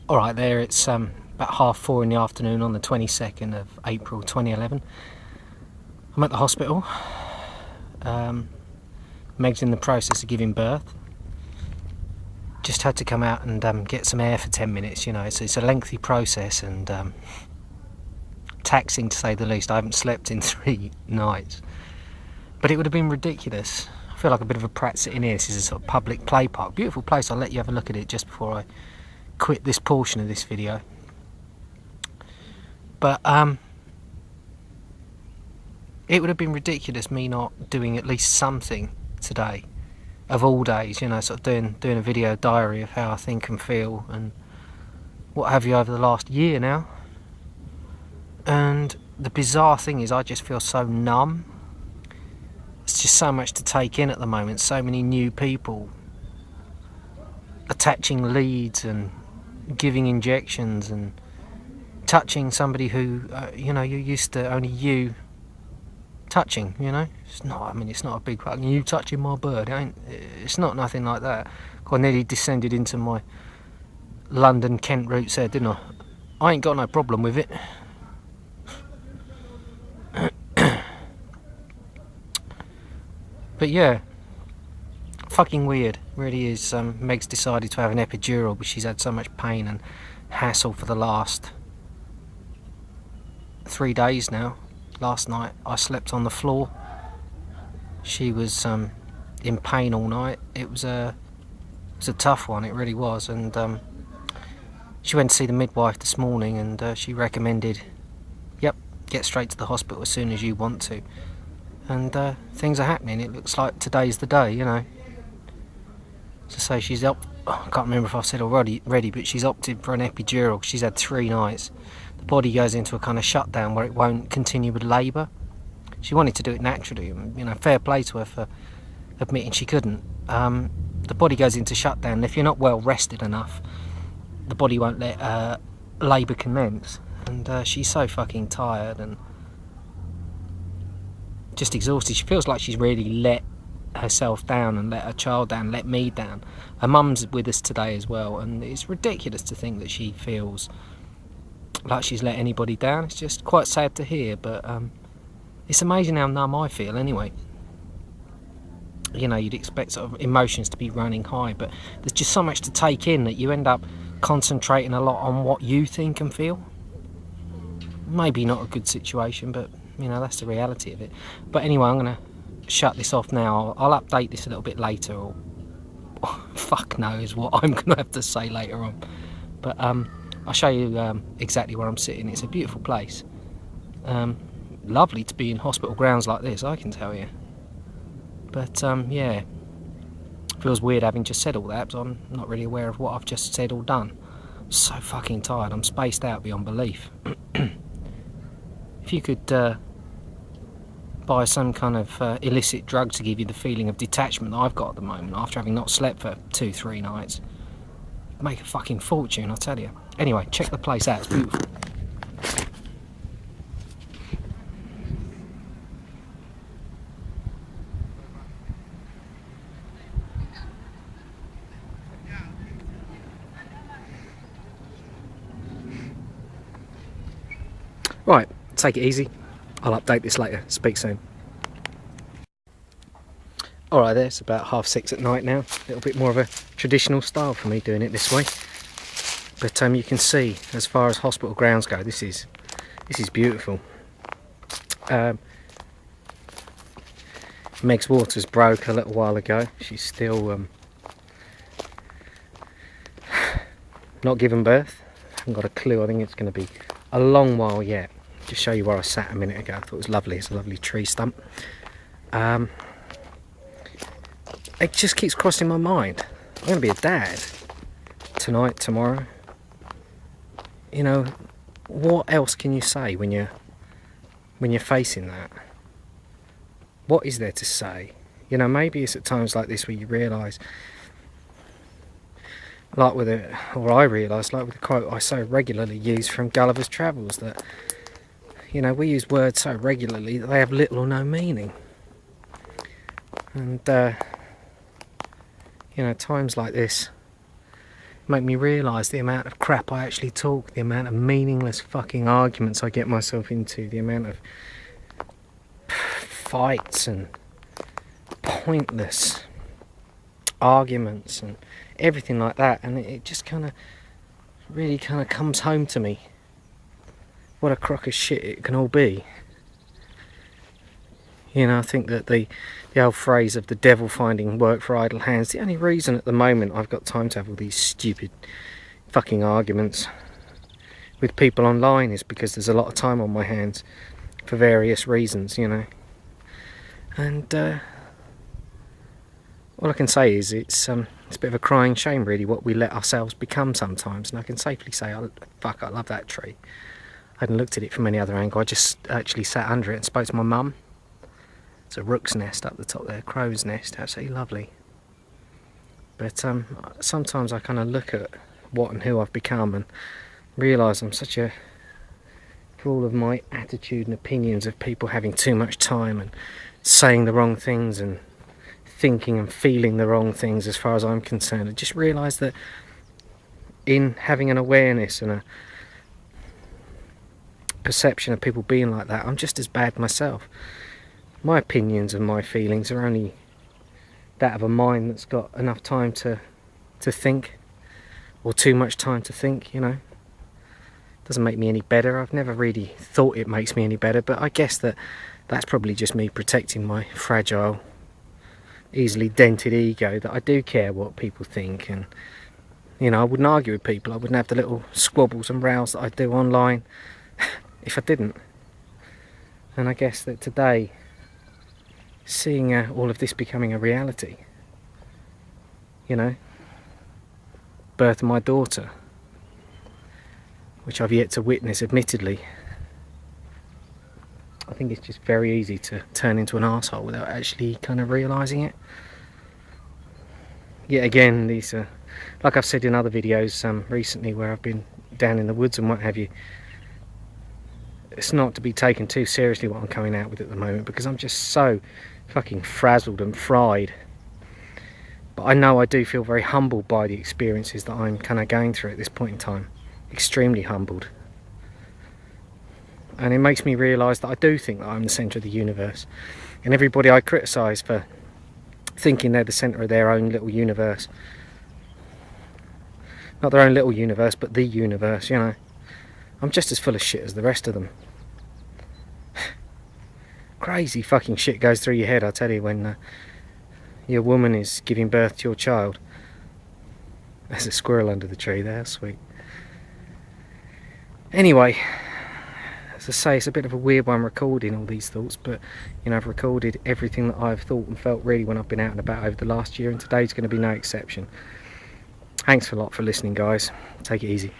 Alright there, it's about 4:30 in the afternoon on the 22nd of April 2011. I'm at the hospital. Meg's in the process of giving birth. Just had to come out and get some air for 10 minutes, you know, it's a lengthy process and taxing to say the least. I haven't slept in 3 nights. But it would have been ridiculous. I feel like a bit of a prat sitting here. This is a sort of public play park. Beautiful place, I'll let you have a look at it just before I quit this portion of this video. But it would have been ridiculous me not doing at least something today, of all days, you know, sort of doing a video diary of how I think and feel and what have you over the last year now. And the bizarre thing is I just feel so numb. It's just so much to take in at the moment, so many new people attaching leads and giving injections and touching somebody who you know, you're used to only you touching, you know. It's not, I mean, it's not a big fucking you touching my bird. It's not nothing like that. I nearly descended into my London Kent roots there, didn't I ain't got no problem with it. But yeah, fucking weird, really is. Meg's decided to have an epidural, but she's had so much pain and hassle for the last 3 days now. Last night I slept on the floor. She was in pain all night. It was a tough one, it really was. And she went to see the midwife this morning, and she recommended, yep, get straight to the hospital as soon as you want to. And things are happening. It looks like today's the day, you know. To say she's up, I can't remember if I've said already, but she's opted for an epidural. She's had 3 nights. The body goes into a kind of shutdown where it won't continue with labour. She wanted to do it naturally, and, you know, fair play to her for admitting she couldn't. The body goes into shutdown, and if you're not well rested enough, the body won't let labour commence. And she's so fucking tired and just exhausted. She feels like she's really let herself down and let her child down, let me down. Her mum's with us today as well, and it's ridiculous to think that she feels like she's let anybody down. It's just quite sad to hear, but it's amazing how numb I feel anyway. You know, you'd expect sort of emotions to be running high, but there's just so much to take in that you end up concentrating a lot on what you think and feel. Maybe not a good situation, but you know, that's the reality of it. But anyway, I'm gonna shut this off now. I'll update this a little bit later, or fuck knows what I'm gonna have to say later on. But I'll show you exactly where I'm sitting. It's a beautiful place. Lovely to be in hospital grounds like this, I can tell you. But yeah, feels weird having just said all that, but I'm not really aware of what I've just said or done. I'm so fucking tired. I'm spaced out beyond belief. If you could buy some kind of illicit drug to give you the feeling of detachment that I've got at the moment after having not slept for 2-3 nights, make a fucking fortune, I'll tell you. Anyway, check the place out, it's beautiful. Right, take it easy. I'll update this later. Speak soon. Alright there, it's about 6:30 at night now. A little bit more of a traditional style for me doing it this way. But you can see, as far as hospital grounds go, this is beautiful. Meg's waters broke a little while ago. She's still not given birth. Haven't got a clue. I think it's going to be a long while yet. Just show you where I sat a minute ago. I thought it was lovely. It's a lovely tree stump. It just keeps crossing my mind. I'm going to be a dad tonight, tomorrow. You know, what else can you say when you're facing that? What is there to say? You know, maybe it's at times like this where you realise, like with I realise, like with the quote I so regularly use from Gulliver's Travels, that, you know, we use words so regularly that they have little or no meaning. And, you know, times like this, make me realise the amount of crap I actually talk, the amount of meaningless fucking arguments I get myself into, the amount of fights and pointless arguments and everything like that, and it just really comes home to me what a crock of shit it can all be. You know, I think that the old phrase of the devil finding work for idle hands, the only reason at the moment I've got time to have all these stupid fucking arguments with people online is because there's a lot of time on my hands for various reasons, you know. And all I can say is it's a bit of a crying shame really what we let ourselves become sometimes, and I can safely say, fuck, I love that tree. I hadn't looked at it from any other angle. I just actually sat under it and spoke to my mum. It's a rook's nest up the top there, crow's nest, absolutely lovely. But sometimes I kind of look at what and who I've become and realise I'm such a, for all of my attitude and opinions of people having too much time and saying the wrong things and thinking and feeling the wrong things as far as I'm concerned, I just realise that in having an awareness and a perception of people being like that, I'm just as bad myself. My opinions and my feelings are only that of a mind that's got enough time to think, or too much time to think, you know. Doesn't make me any better. I've never really thought it makes me any better, but I guess that's probably just me protecting my fragile, easily dented ego, that I do care what people think. And you know, I wouldn't argue with people, I wouldn't have the little squabbles and rows that I do online if I didn't. And I guess that today, seeing all of this becoming a reality, you know, birth of my daughter, which I've yet to witness admittedly, I think it's just very easy to turn into an arsehole without actually kind of realising it. Yet again, these are, like I've said in other videos recently where I've been down in the woods and what have you, it's not to be taken too seriously what I'm coming out with at the moment, because I'm just so fucking frazzled and fried. But I know I do feel very humbled by the experiences that I'm kind of going through at this point in time. Extremely humbled. And it makes me realise that I do think that I'm the centre of the universe. And everybody I criticise for thinking they're the centre of their own little universe. Not their own little universe, but the universe, you know. I'm just as full of shit as the rest of them. Crazy fucking shit goes through your head, I tell you, when your woman is giving birth to your child. There's a squirrel under the tree there, sweet. Anyway, as I say, it's a bit of a weird one recording all these thoughts, but you know, I've recorded everything that I've thought and felt really when I've been out and about over the last year, and today's going to be no exception. Thanks a lot for listening, guys. Take it easy.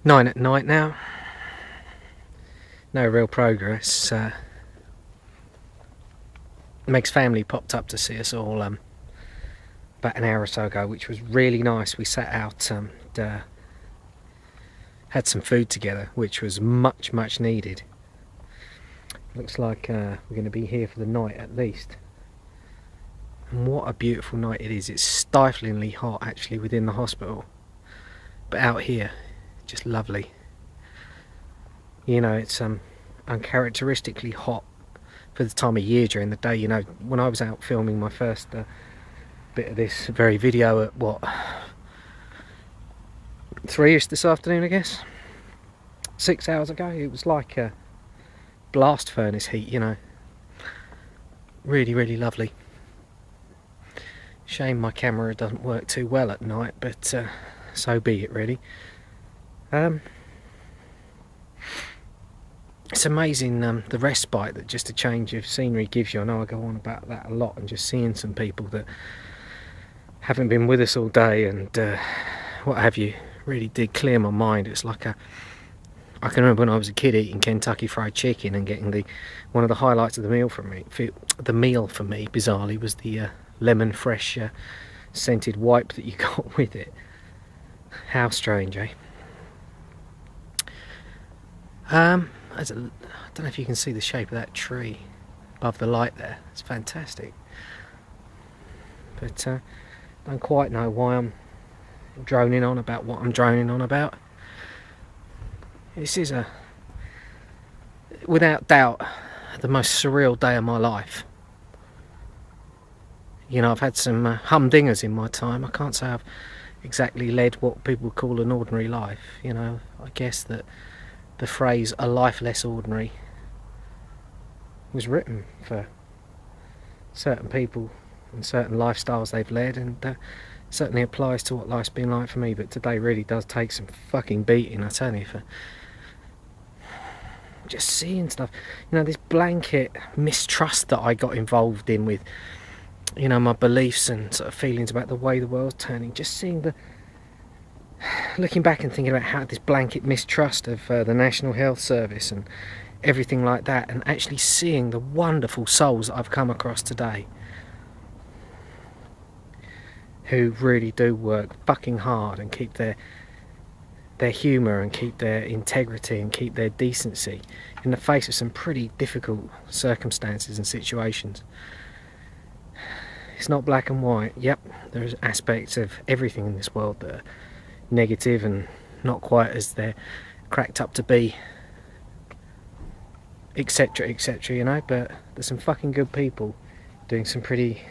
Nine at night now. No real progress. Meg's family popped up to see us all about an hour or so ago, which was really nice. We sat out and had some food together, which was much needed. Looks like we're going to be here for the night at least. And what a beautiful night it is. It's stiflingly hot actually within the hospital, but out here just lovely. You know, it's uncharacteristically hot for the time of year during the day. You know, when I was out filming my first bit of this very video at what, 3ish this afternoon, I guess, 6 hours ago, it was like a blast furnace heat, you know. Really lovely. Shame my camera doesn't work too well at night, but so be it really. it's amazing the respite that just a change of scenery gives you. I know I go on about that a lot, and just seeing some people that haven't been with us all day and what have you really did clear my mind. It's like I can remember when I was a kid eating Kentucky Fried Chicken and getting one of the highlights of the meal for me, bizarrely, was the lemon fresh scented wipe that you got with it. How strange, eh? I don't know if you can see the shape of that tree above the light there. It's fantastic. But don't quite know why I'm droning on about what I'm droning on about. This is without doubt, the most surreal day of my life. You know, I've had some humdingers in my time. I can't say I've exactly led what people would call an ordinary life. You know, I guess that the phrase "a life less ordinary" was written for certain people and certain lifestyles they've led, and certainly applies to what life's been like for me. But today really does take some fucking beating, I tell you, for just seeing stuff. You know, this blanket mistrust that I got involved in with, you know, my beliefs and sort of feelings about the way the world's turning. Just seeing looking back and thinking about how this blanket mistrust of the National Health Service and everything like that, and actually seeing the wonderful souls that I've come across today who really do work fucking hard and keep their humour and keep their integrity and keep their decency in the face of some pretty difficult circumstances and situations. It's not black and white. Yep, there's aspects of everything in this world that are negative and not quite as they're cracked up to be, etc, etc, you know, but there's some fucking good people doing some pretty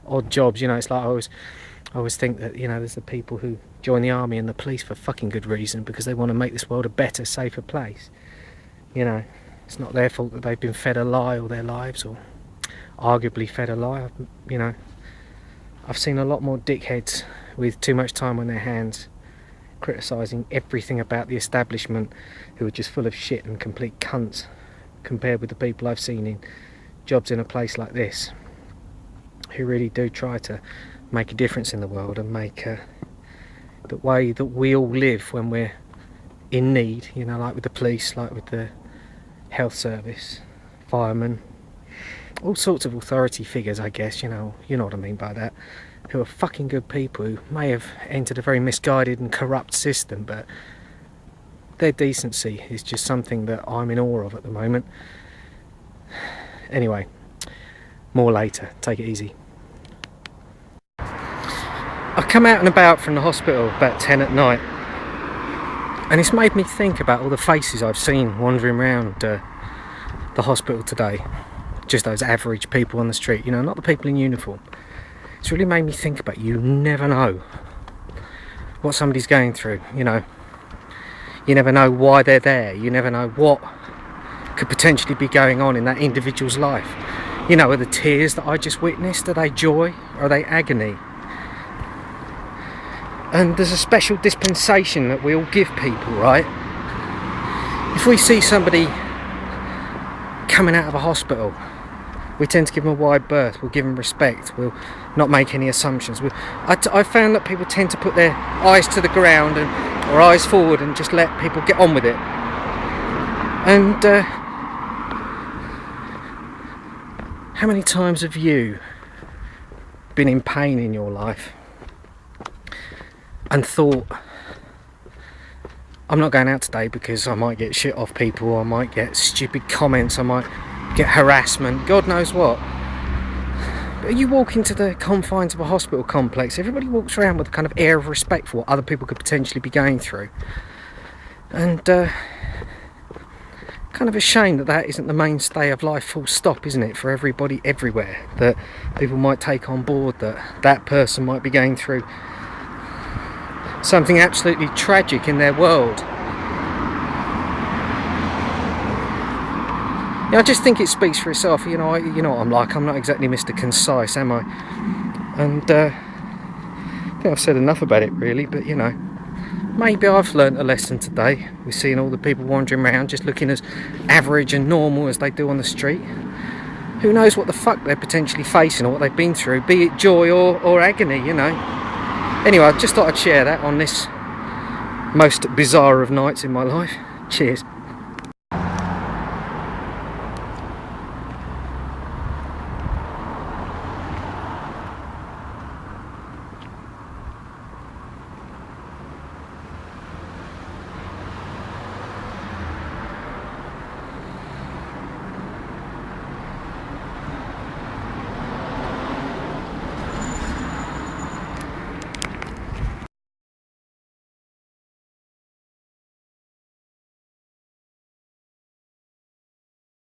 odd jobs. You know, it's like I always think that, you know, there's the people who join the army and the police for fucking good reason, because they want to make this world a better, safer place. You know, it's not their fault that they've been fed a lie all their lives, or arguably fed a lie. You know, I've seen a lot more dickheads with too much time on their hands criticising everything about the establishment, who are just full of shit and complete cunts, compared with the people I've seen in jobs in a place like this, who really do try to make a difference in the world and make the way that we all live when we're in need, you know, like with the police, like with the health service, firemen, all sorts of authority figures, I guess, you know what I mean by that, who are fucking good people who may have entered a very misguided and corrupt system, but their decency is just something that I'm in awe of at the moment. Anyway, more later. Take it easy. I come out and about from the hospital about 10 at night, and it's made me think about all the faces I've seen wandering around the hospital today. Just those average people on the street, you know, not the people in uniform. It's really made me think about, you never know what somebody's going through, you know. You never know why they're there. You never know what could potentially be going on in that individual's life. You know, are the tears that I just witnessed, are they joy or are they agony? And there's a special dispensation that we all give people, right? If we see somebody coming out of a hospital, we tend to give them a wide berth, we'll give them respect, we'll not make any assumptions. I found that people tend to put their eyes to the ground or eyes forward and just let people get on with it. And how many times have you been in pain in your life and thought, I'm not going out today because I might get shit off people, or I might get stupid comments, I might get harassment, God knows what. But you walk into the confines of a hospital complex, everybody walks around with a kind of air of respect for what other people could potentially be going through. And kind of a shame that isn't the mainstay of life, full stop, isn't it, for everybody everywhere, that people might take on board that person might be going through something absolutely tragic in their world. Yeah, I just think it speaks for itself. You know what I'm like. I'm not exactly Mr. Concise, am I? And I think I've said enough about it, really. But you know, maybe I've learnt a lesson today. We're seeing all the people wandering around just looking as average and normal as they do on the street. Who knows what the fuck they're potentially facing or what they've been through, be it joy or agony, you know. Anyway, I just thought I'd share that on this most bizarre of nights in my life. Cheers.